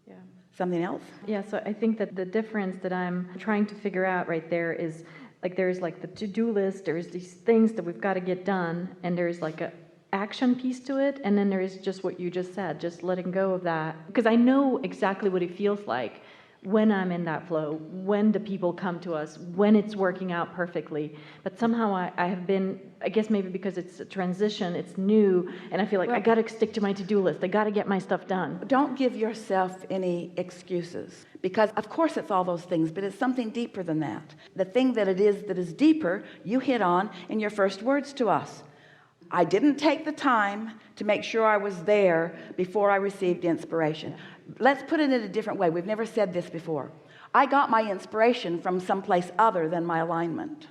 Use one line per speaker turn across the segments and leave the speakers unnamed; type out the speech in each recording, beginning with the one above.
Yeah.
Something else?
Yeah, so I think that the difference that I'm trying to figure out right there is, like, there's like the to-do list, there's these things that we've got to get done, and there's like a action piece to it, and then there is just what you just said, just letting go of that. Because I know exactly what it feels like when I'm in that flow, when the people come to us, when it's working out perfectly. But somehow I have been, I guess maybe because it's a transition, it's new, and I feel like I got to stick to my to-do list. I got to get my stuff done.
Don't give yourself any excuses, because of course it's all those things, but it's something deeper than that. The thing that it is that is deeper, you hit on in your first words to us. I didn't take the time to make sure I was there before I received inspiration. Let's put it in a different way. We've never said this before. I got my inspiration from someplace other than my alignment.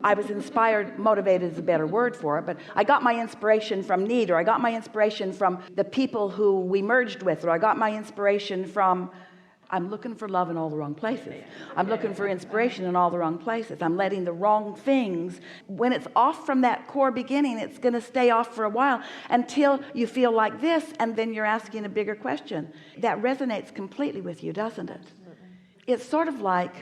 I was inspired, motivated is a better word for it, but I got my inspiration from need, or I got my inspiration from the people who we merged with, or I got my inspiration from, I'm looking for love in all the wrong places. I'm looking for inspiration in all the wrong places. I'm letting the wrong things, when it's off from that core beginning, it's going to stay off for a while until you feel like this, and then you're asking a bigger question. That resonates completely with you, doesn't it? It's sort of like,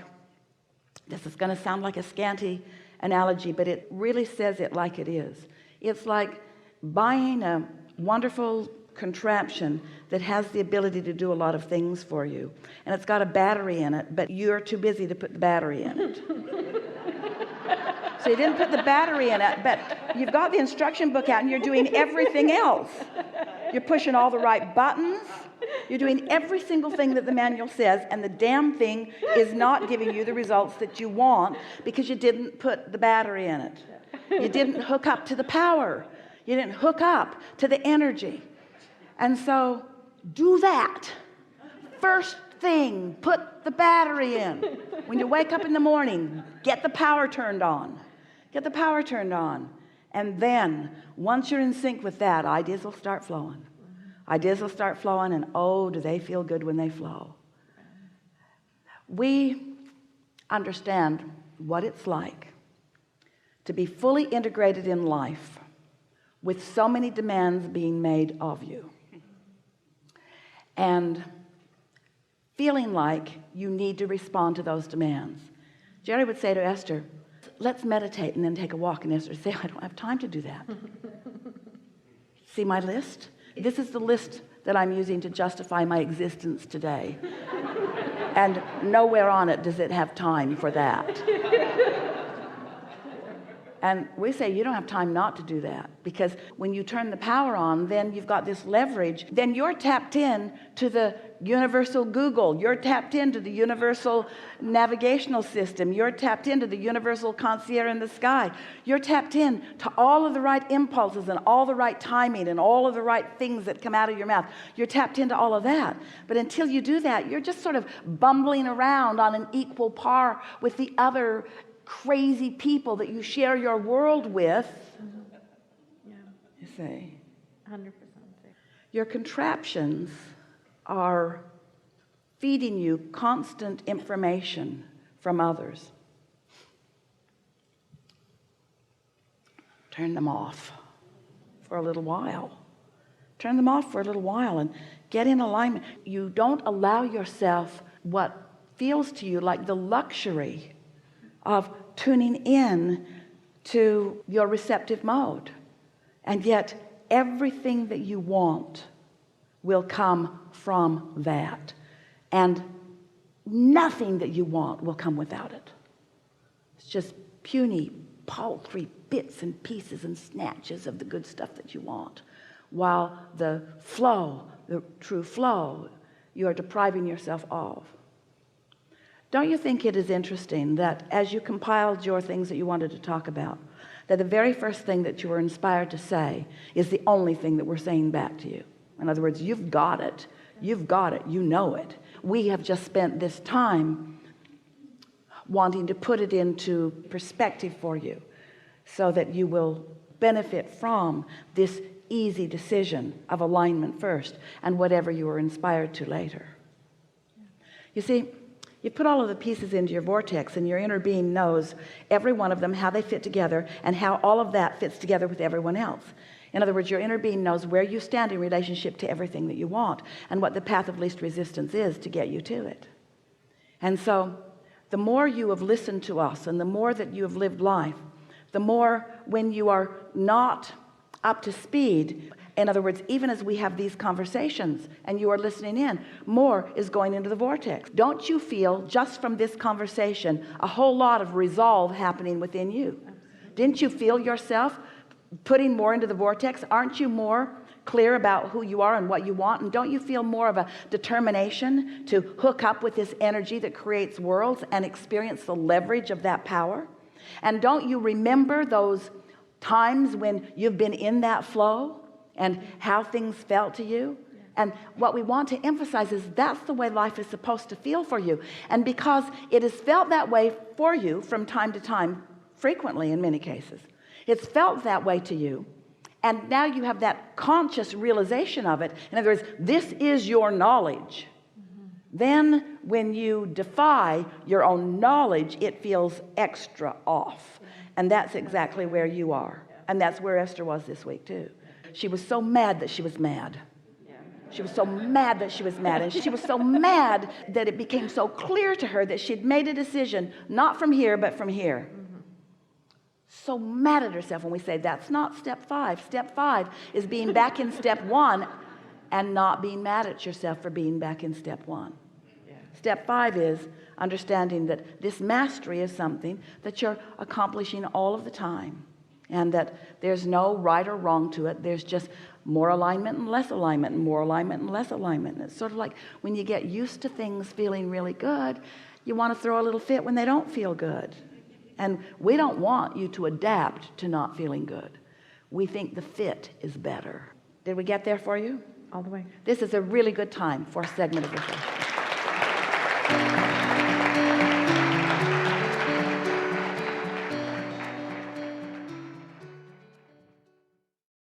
this is going to sound like a scanty analogy, but it really says it like it is. It's like buying a wonderful contraption that has the ability to do a lot of things for you, and it's got a battery in it, but you're too busy to put the battery in it. So you didn't put the battery in it, but you've got the instruction book out and you're doing everything else. You're pushing all the right buttons, you're doing every single thing that the manual says, and the damn thing is not giving you the results that you want because you didn't put the battery in it. You didn't hook up to the power. You didn't hook up to the energy. And so do that first thing. Put the battery in. When you wake up in the morning, get the power turned on. Get the power turned on. And then once you're in sync with that, ideas will start flowing. Ideas will start flowing, and oh, do they feel good when they flow. We understand what it's like to be fully integrated in life with so many demands being made of you, and feeling like you need to respond to those demands. Jerry would say to Esther, let's meditate and then take a walk. And Esther would say, I don't have time to do that. See my list? This is the list that I'm using to justify my existence today. And nowhere on it does it have time for that. And we say you don't have time not to do that, because when you turn the power on, then you've got this leverage. Then you're tapped in to the universal Google. You're tapped into the universal navigational system. You're tapped into the universal concierge in the sky. You're tapped in to all of the right impulses and all the right timing and all of the right things that come out of your mouth. You're tapped into all of that. But until you do that, you're just sort of bumbling around on an equal par with the other crazy people that you share your world with.
Yeah.
You see,
100%.
your contraptions are feeding you constant information from others. Turn them off for a little while. Turn them off for a little while and get in alignment. You don't allow yourself what feels to you like the luxury of tuning in to your receptive mode, and yet everything that you want will come from that, and nothing that you want will come without it. It's just puny, paltry bits and pieces and snatches of the good stuff that you want, while the flow, the true flow, you are depriving yourself of. Don't you think it is interesting that as you compiled your things that you wanted to talk about, that the very first thing that you were inspired to say is the only thing that we're saying back to you? In other words, you've got it. You've got it. You know it. We have just spent this time wanting to put it into perspective for you so that you will benefit from this easy decision of alignment first and whatever you are inspired to later. You see, you put all of the pieces into your vortex, and your inner being knows every one of them, how they fit together, and how all of that fits together with everyone else. In other words, your inner being knows where you stand in relationship to everything that you want and what the path of least resistance is to get you to it. And so the more you have listened to us and the more that you have lived life, the more when you are not up to speed, in other words, even as we have these conversations and you are listening in, more is going into the vortex. Don't you feel just from this conversation a whole lot of resolve happening within you? Didn't you feel yourself putting more into the vortex? Aren't you more clear about who you are and what you want? And don't you feel more of a determination to hook up with this energy that creates worlds and experience the leverage of that power? And don't you remember those times when you've been in that flow and how things felt to you? And what we want to emphasize is that's the way life is supposed to feel for you. And because it has felt that way for you from time to time, frequently in many cases, it's felt that way to you, and now you have that conscious realization of it. In other words, this is your knowledge. Then when you defy your own knowledge, it feels extra off. And that's exactly where you are. And that's where Esther was this week too. She was so mad that she was mad. She was so mad that she was mad. And she was so mad that it became so clear to her that she'd made a decision, not from here, but from here. So mad at herself when we say that's not step 5. Step 5 is being back in step 1 and not being mad at yourself for being back in step 1. Step 5 is understanding that this mastery is something that you're accomplishing all of the time, and that there's no right or wrong to it. There's just more alignment and less alignment and more alignment and less alignment. And it's sort of like when you get used to things feeling really good, you want to throw a little fit when they don't feel good. And we don't want you to adapt to not feeling good. We think the fit is better. Did we get there for you?
All the way.
This is a really good time for a segment of reflection.